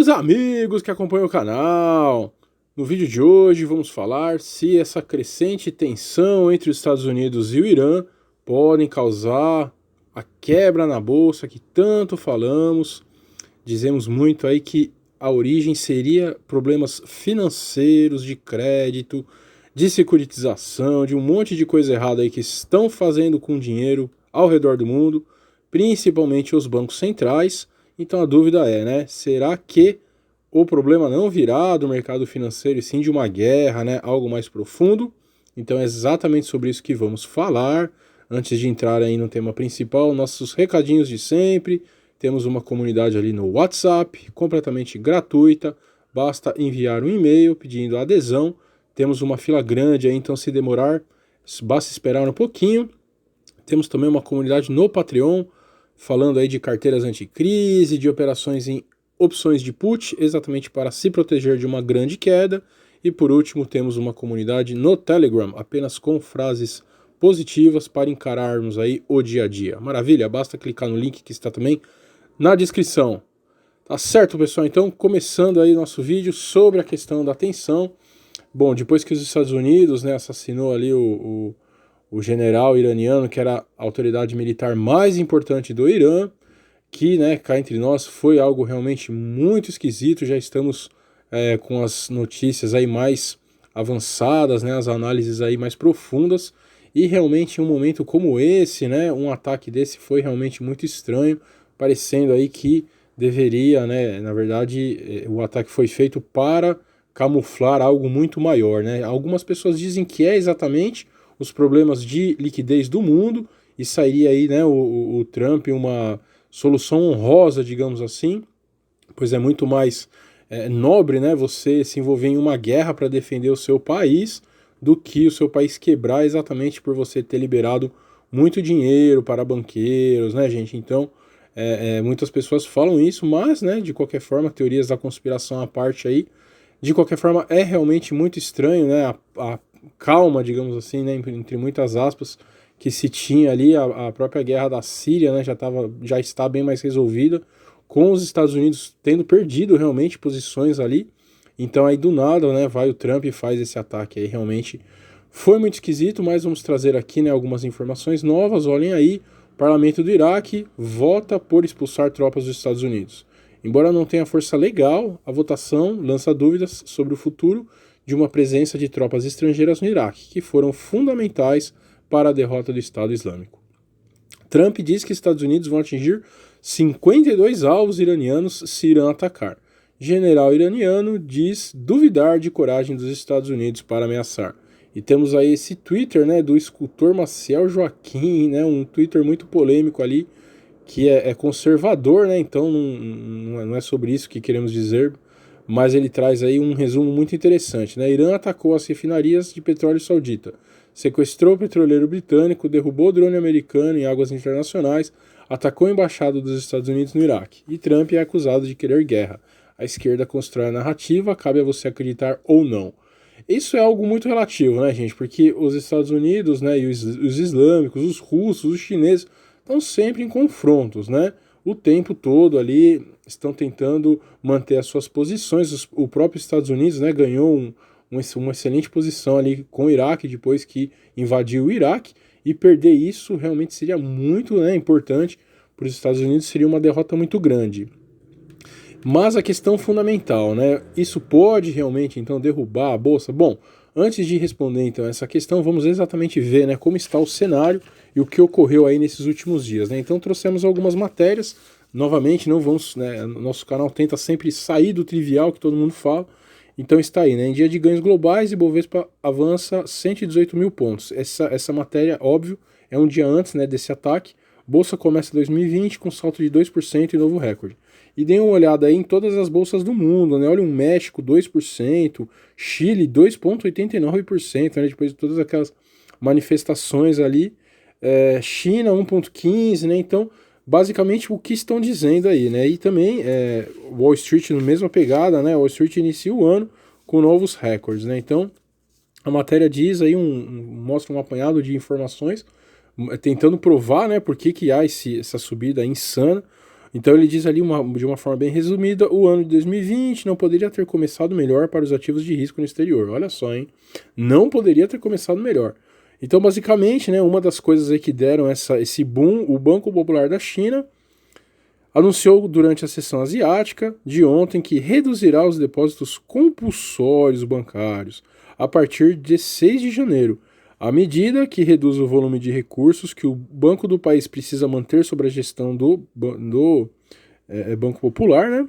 Queridos amigos que acompanham o canal, no vídeo de hoje vamos falar se essa crescente tensão entre os Estados Unidos e o Irã podem causar a quebra na bolsa que tanto falamos. Dizemos muito aí que a origem seria problemas financeiros, de crédito, de securitização, de um monte de coisa errada aí que estão fazendo com dinheiro ao redor do mundo, principalmente os bancos centrais. Então a dúvida é, né? Será que o problema não virá do mercado financeiro e sim de uma guerra, né? Algo mais profundo? Então é exatamente sobre isso que vamos falar. Antes de entrar aí no tema principal, nossos recadinhos de sempre. Temos uma comunidade ali no WhatsApp, completamente gratuita. Basta enviar um e-mail pedindo adesão. Temos uma fila grande aí, então se demorar, basta esperar um pouquinho. Temos também uma comunidade no Patreon, falando aí de carteiras anticrise, de operações em opções de put, exatamente para se proteger de uma grande queda. E por último, temos uma comunidade no Telegram, apenas com frases positivas para encararmos aí o dia a dia. Maravilha, basta clicar no link que está também na descrição. Tá certo, pessoal? Então, começando aí nosso vídeo sobre a questão da tensão. Bom, depois que os Estados Unidos, né, assassinou ali o general iraniano, que era a autoridade militar mais importante do Irã, que, né, cá entre nós, foi algo realmente muito esquisito. Já estamos com as notícias aí mais avançadas, né, as análises aí mais profundas, e realmente em um momento como esse, né, um ataque desse foi realmente muito estranho, parecendo aí que deveria, né, na verdade, o ataque foi feito para camuflar algo muito maior, né? Algumas pessoas dizem que é exatamente os problemas de liquidez do mundo, e sairia aí, né, o Trump uma solução honrosa, digamos assim, pois é muito mais nobre, né, você se envolver em uma guerra para defender o seu país do que o seu país quebrar exatamente por você ter liberado muito dinheiro para banqueiros, né, gente? Então, muitas pessoas falam isso, mas, né, de qualquer forma, teorias da conspiração à parte aí, de qualquer forma, é realmente muito estranho, né, a calma, digamos assim, né, entre muitas aspas, que se tinha ali. A própria guerra da Síria, né, já está bem mais resolvida, com os Estados Unidos tendo perdido realmente posições ali. Então aí do nada, né, vai o Trump e faz esse ataque aí. Realmente foi muito esquisito, mas vamos trazer aqui, né, algumas informações novas. Olhem aí, o parlamento do Iraque vota por expulsar tropas dos Estados Unidos. Embora não tenha força legal, a votação lança dúvidas sobre o futuro de uma presença de tropas estrangeiras no Iraque, que foram fundamentais para a derrota do Estado Islâmico. Trump diz que Estados Unidos vão atingir 52 alvos iranianos se Irã atacar. General iraniano diz duvidar de coragem dos Estados Unidos para ameaçar. E temos aí esse Twitter, né, do escultor Maciel Joaquim, né, um Twitter muito polêmico ali, que é conservador, né? Então não é sobre isso que queremos dizer, mas ele traz aí um resumo muito interessante, né? Irã atacou as refinarias de petróleo saudita, sequestrou o petroleiro britânico, derrubou drone americano em águas internacionais, atacou a embaixada dos Estados Unidos no Iraque. E Trump é acusado de querer guerra. A esquerda constrói a narrativa, cabe a você acreditar ou não. Isso é algo muito relativo, né, gente? Porque os Estados Unidos, né, e os islâmicos, os russos, os chineses estão sempre em confrontos, né? O tempo todo ali estão tentando manter as suas posições. O próprio Estados Unidos, né, ganhou uma excelente posição ali com o Iraque depois que invadiu o Iraque, e perder isso realmente seria muito, né, importante para os Estados Unidos, seria uma derrota muito grande. Mas a questão fundamental, né, isso pode realmente então derrubar a bolsa? Bom, antes de responder então essa questão, vamos exatamente ver, né, como está o cenário e o que ocorreu aí nesses últimos dias, né? Então trouxemos algumas matérias, novamente não vamos, né, nosso canal tenta sempre sair do trivial que todo mundo fala. Então está aí, né, em dia de ganhos globais, Ibovespa avança 118 mil pontos. Essa matéria, óbvio, é um dia antes, né, desse ataque. Bolsa começa 2020 com salto de 2% e novo recorde. E deem uma olhada aí em todas as bolsas do mundo, né? Olha o México 2%, Chile 2,89%, né? Depois de todas aquelas manifestações ali. China 1,15%, né? Então, basicamente o que estão dizendo aí, né? E também Wall Street na mesma pegada, né? Wall Street inicia o ano com novos recordes, né? Então, a matéria diz aí, mostra um apanhado de informações tentando provar, né, por que há essa subida insana. Então ele diz ali de uma forma bem resumida, o ano de 2020 não poderia ter começado melhor para os ativos de risco no exterior. Olha só, hein? Não poderia ter começado melhor. Então, basicamente, né, uma das coisas aí que deram esse boom, o Banco Popular da China anunciou durante a sessão asiática de ontem que reduzirá os depósitos compulsórios bancários a partir de 6 de janeiro. A medida, que reduz o volume de recursos que o banco do país precisa manter sob a gestão do Banco Popular, né,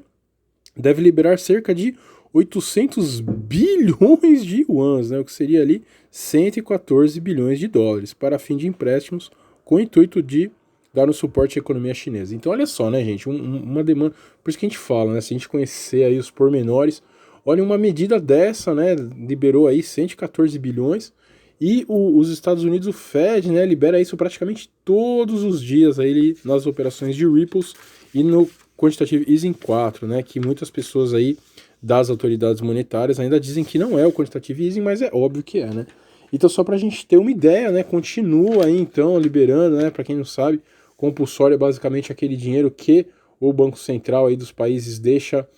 deve liberar cerca de 800 bilhões de yuans, né, o que seria ali 114 bilhões de dólares, para fim de empréstimos, com o intuito de dar um suporte à economia chinesa. Então olha só, né, gente, uma demanda, por isso que a gente fala, né, se a gente conhecer aí os pormenores, olha, uma medida dessa, né, liberou aí 114 bilhões, e os Estados Unidos, o Fed, né, libera isso praticamente todos os dias aí nas operações de Ripples e no Quantitative Easing 4, né, que muitas pessoas aí das autoridades monetárias ainda dizem que não é o Quantitative Easing, mas é óbvio que é, né. Então só para a gente ter uma ideia, né, continua aí então liberando, né, para quem não sabe, compulsório é basicamente aquele dinheiro que o Banco Central aí dos países deixa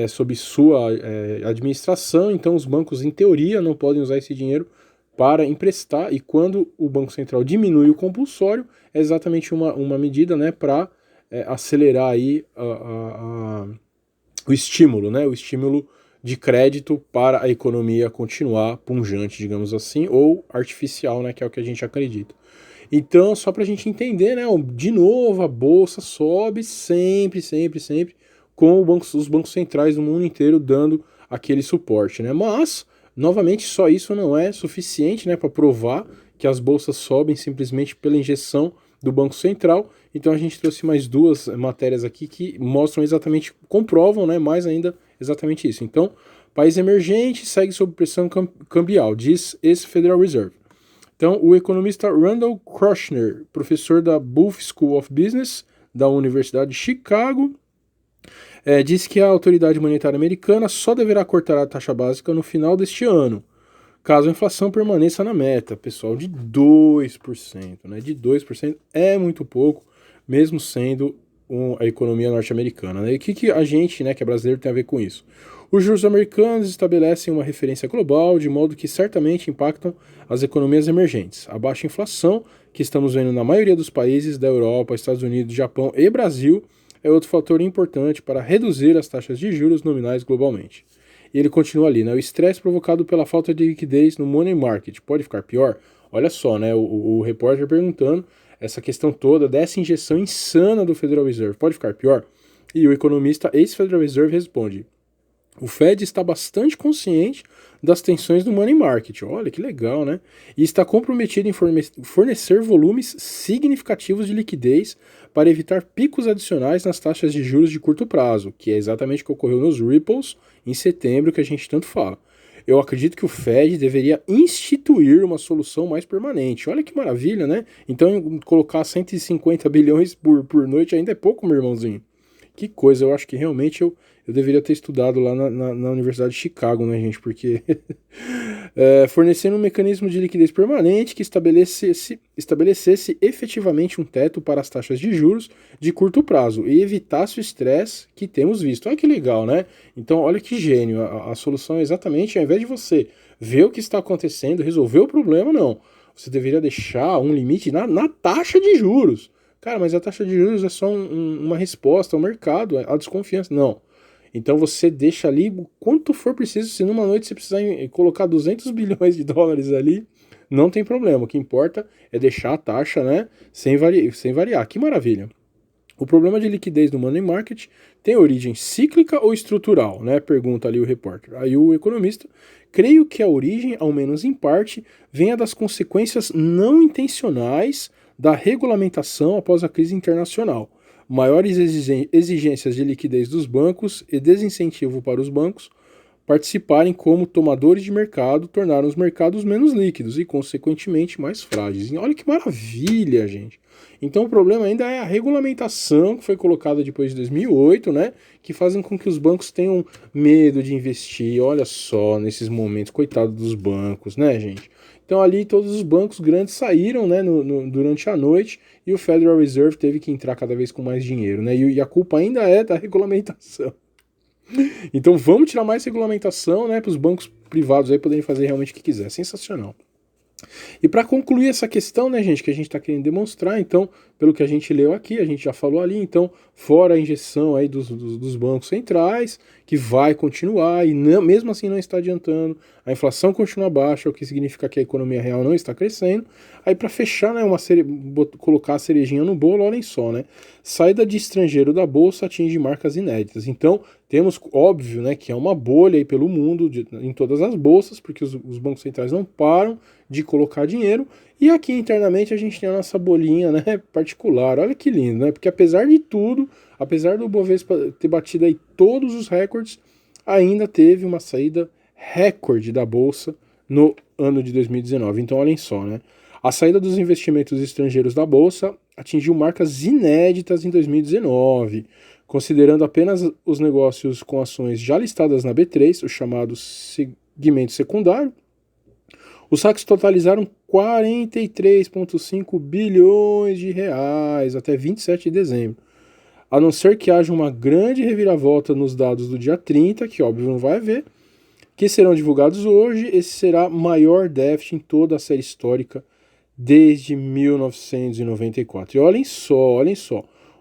sob sua administração, então os bancos em teoria não podem usar esse dinheiro para emprestar, e quando o Banco Central diminui o compulsório, é exatamente uma medida, né, para acelerar aí o estímulo, né, o estímulo de crédito para a economia continuar punjante, digamos assim, ou artificial, né, que é o que a gente acredita. Então, só para a gente entender, né, de novo, a bolsa sobe sempre, com os bancos centrais do mundo inteiro dando aquele suporte, né, mas novamente, só isso não é suficiente, né, para provar que as bolsas sobem simplesmente pela injeção do Banco Central. Então a gente trouxe mais duas matérias aqui que mostram exatamente, comprovam, né, mais ainda exatamente isso. Então, país emergente segue sob pressão cambial, diz esse Federal Reserve. Então, o economista Randall Kushner, professor da Booth School of Business da Universidade de Chicago, diz que a autoridade monetária americana só deverá cortar a taxa básica no final deste ano, caso a inflação permaneça na meta, pessoal, de 2%. Né? De 2% é muito pouco, mesmo sendo a economia norte-americana. Né? E o que a gente, né, que é brasileiro, tem a ver com isso? Os juros americanos estabelecem uma referência global, de modo que certamente impactam as economias emergentes. A baixa inflação, que estamos vendo na maioria dos países da Europa, Estados Unidos, Japão e Brasil, é outro fator importante para reduzir as taxas de juros nominais globalmente. E ele continua ali, né? O estresse provocado pela falta de liquidez no money market pode ficar pior? Olha só, né? O repórter perguntando essa questão toda dessa injeção insana do Federal Reserve pode ficar pior? E o economista ex-Federal Reserve responde: o Fed está bastante consciente das tensões do money market, olha que legal, né? E está comprometido em fornecer volumes significativos de liquidez para evitar picos adicionais nas taxas de juros de curto prazo, que é exatamente o que ocorreu nos Ripples em setembro, que a gente tanto fala. Eu acredito que o Fed deveria instituir uma solução mais permanente. Olha que maravilha, né? Então, colocar 150 bilhões por noite ainda é pouco, meu irmãozinho. Que coisa, eu acho que realmente eu deveria ter estudado lá na Universidade de Chicago, né, gente? Porque fornecendo um mecanismo de liquidez permanente que estabelecesse efetivamente um teto para as taxas de juros de curto prazo e evitasse o estresse que temos visto. Olha que legal, né? Então, olha que gênio. A solução é exatamente, ao invés de você ver o que está acontecendo, resolver o problema, não. Você deveria deixar um limite na taxa de juros. Cara, mas a taxa de juros é só uma resposta ao mercado, à desconfiança. Não. Então você deixa ali o quanto for preciso. Se numa noite você precisar colocar 200 bilhões de dólares ali, não tem problema. O que importa é deixar a taxa, né, sem variar. Que maravilha. O problema de liquidez do money market tem origem cíclica ou estrutural, né? Pergunta ali o repórter. Aí o economista: creio que a origem, ao menos em parte, venha das consequências não intencionais da regulamentação após a crise internacional. Maiores exigências de liquidez dos bancos e desincentivo para os bancos participarem como tomadores de mercado, tornaram os mercados menos líquidos e, consequentemente, mais frágeis. E olha que maravilha, gente. Então o problema ainda é a regulamentação que foi colocada depois de 2008, né, que fazem com que os bancos tenham medo de investir. Olha só, nesses momentos, coitado dos bancos, né, gente? Então ali todos os bancos grandes saíram, né, durante a noite, e o Federal Reserve teve que entrar cada vez com mais dinheiro, né? E a culpa ainda é da regulamentação. Então vamos tirar mais regulamentação, né, para os bancos privados aí poderem fazer realmente o que quiser. Sensacional. E para concluir essa questão, né, gente, que a gente está querendo demonstrar, então, pelo que a gente leu aqui, a gente já falou ali, então, fora a injeção aí dos bancos centrais, que vai continuar e não, mesmo assim não está adiantando, a inflação continua baixa, o que significa que a economia real não está crescendo. Aí para fechar, né, colocar a cerejinha no bolo, olhem só, né, saída de estrangeiro da bolsa atinge marcas inéditas. Então, temos, óbvio, né, que é uma bolha aí pelo mundo, em todas as bolsas, porque os bancos centrais não param de colocar dinheiro, e aqui internamente a gente tem a nossa bolinha, né, particular. Olha que lindo, né? Porque apesar de tudo, apesar do Bovespa ter batido aí todos os recordes, ainda teve uma saída recorde da bolsa no ano de 2019. Então, olhem só, né? A saída dos investimentos estrangeiros da bolsa atingiu marcas inéditas em 2019, considerando apenas os negócios com ações já listadas na B3, o chamado segmento secundário. Os saques totalizaram 43,5 bilhões de reais até 27 de dezembro. A não ser que haja uma grande reviravolta nos dados do dia 30, que óbvio não vai haver, que serão divulgados hoje, esse será maior déficit em toda a série histórica desde 1994. E olhem só,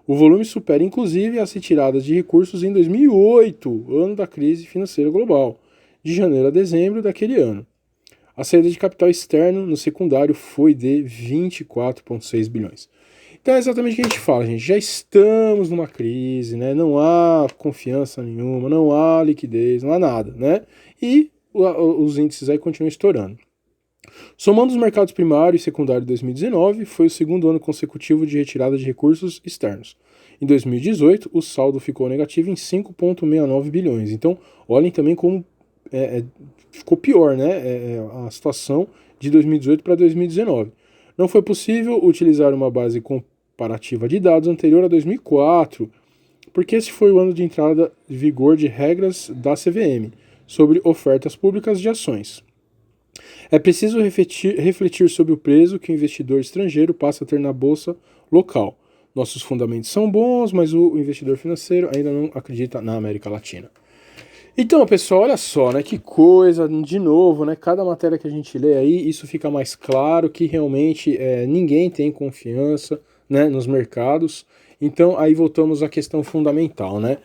o volume supera inclusive as retiradas de recursos em 2008, ano da crise financeira global, de janeiro a dezembro daquele ano. A saída de capital externo no secundário foi de 24,6 bilhões. Então é exatamente o que a gente fala, gente. Já estamos numa crise, né? Não há confiança nenhuma, não há liquidez, não há nada, né? E os índices aí continuam estourando. Somando os mercados primário e secundário de 2019, foi o segundo ano consecutivo de retirada de recursos externos. Em 2018, o saldo ficou negativo em 5,69 bilhões. Então, olhem também como ficou pior, né, a situação de 2018 para 2019. Não foi possível utilizar uma base comparativa de dados anterior a 2004, porque esse foi o ano de entrada em vigor de regras da CVM sobre ofertas públicas de ações. É preciso refletir sobre o preço que o investidor estrangeiro passa a ter na bolsa local. Nossos fundamentos são bons, mas o investidor financeiro ainda não acredita na América Latina. Então, pessoal, olha só, né, que coisa, de novo, né, cada matéria que a gente lê aí, isso fica mais claro que realmente ninguém tem confiança, né, nos mercados. Então, aí voltamos à questão fundamental, né,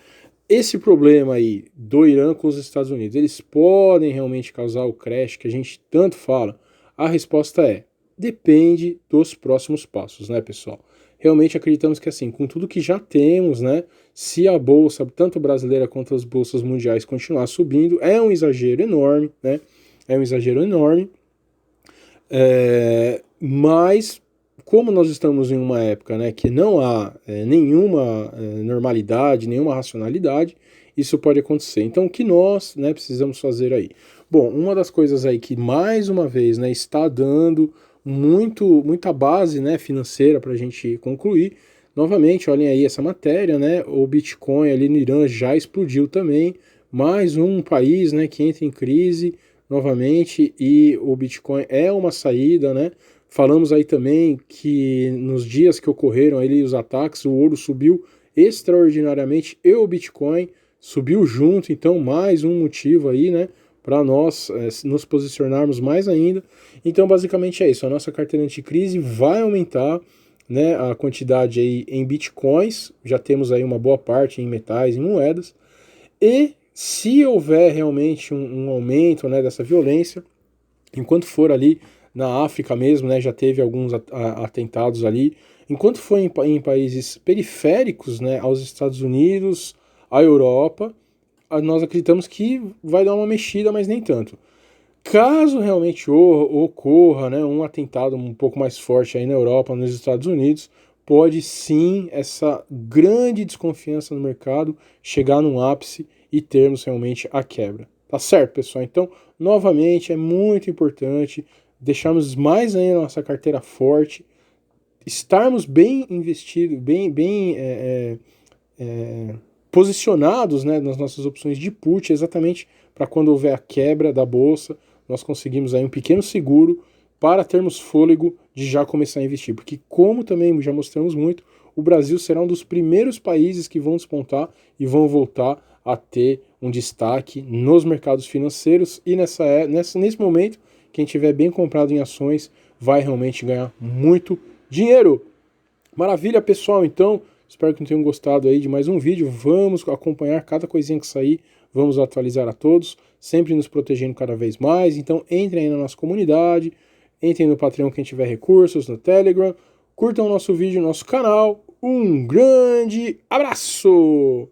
esse problema aí do Irã com os Estados Unidos, eles podem realmente causar o crash que a gente tanto fala? A resposta é, depende dos próximos passos, né, pessoal? Realmente acreditamos que assim, com tudo que já temos, né, se a bolsa, tanto brasileira quanto as bolsas mundiais, continuar subindo, é um exagero enorme, né? É um exagero enorme. Mas, como nós estamos em uma época, né, que não há nenhuma normalidade, nenhuma racionalidade, isso pode acontecer. Então, o que nós, né, precisamos fazer aí? Bom, uma das coisas aí que, mais uma vez, né, está dando muita base, né, financeira para a gente concluir. Novamente, olhem aí essa matéria, né, o Bitcoin ali no Irã já explodiu também, mais um país, né, que entra em crise novamente, e o Bitcoin é uma saída, né. Falamos aí também que nos dias que ocorreram ali os ataques, o ouro subiu extraordinariamente e o Bitcoin subiu junto, então mais um motivo aí, né, para nós nos posicionarmos mais ainda. Então, basicamente é isso. A nossa carteira anticrise vai aumentar, né, a quantidade aí em bitcoins. Já temos aí uma boa parte em metais e moedas. E se houver realmente um aumento, né, dessa violência, enquanto for ali na África mesmo, né, já teve alguns atentados ali. Enquanto for em países periféricos, né, aos Estados Unidos, à Europa, nós acreditamos que vai dar uma mexida, mas nem tanto. Caso realmente ocorra, né, um atentado um pouco mais forte aí na Europa, nos Estados Unidos, pode sim essa grande desconfiança no mercado chegar num ápice e termos realmente a quebra. Tá Tá certo, pessoal? Então, novamente, é muito importante deixarmos mais ainda a nossa carteira forte, estarmos bem investidos, posicionados, né, nas nossas opções de put, exatamente para quando houver a quebra da bolsa, nós conseguimos aí um pequeno seguro para termos fôlego de já começar a investir. Porque, como também já mostramos muito, o Brasil será um dos primeiros países que vão despontar e vão voltar a ter um destaque nos mercados financeiros, e nesse momento, quem tiver bem comprado em ações vai realmente ganhar muito dinheiro. Maravilha, pessoal, então, espero que tenham gostado aí de mais um vídeo. Vamos acompanhar cada coisinha que sair, vamos atualizar a todos, sempre nos protegendo cada vez mais. Então, entrem aí na nossa comunidade, entrem no Patreon quem tiver recursos, no Telegram, curtam o nosso vídeo, nosso canal. Um grande abraço!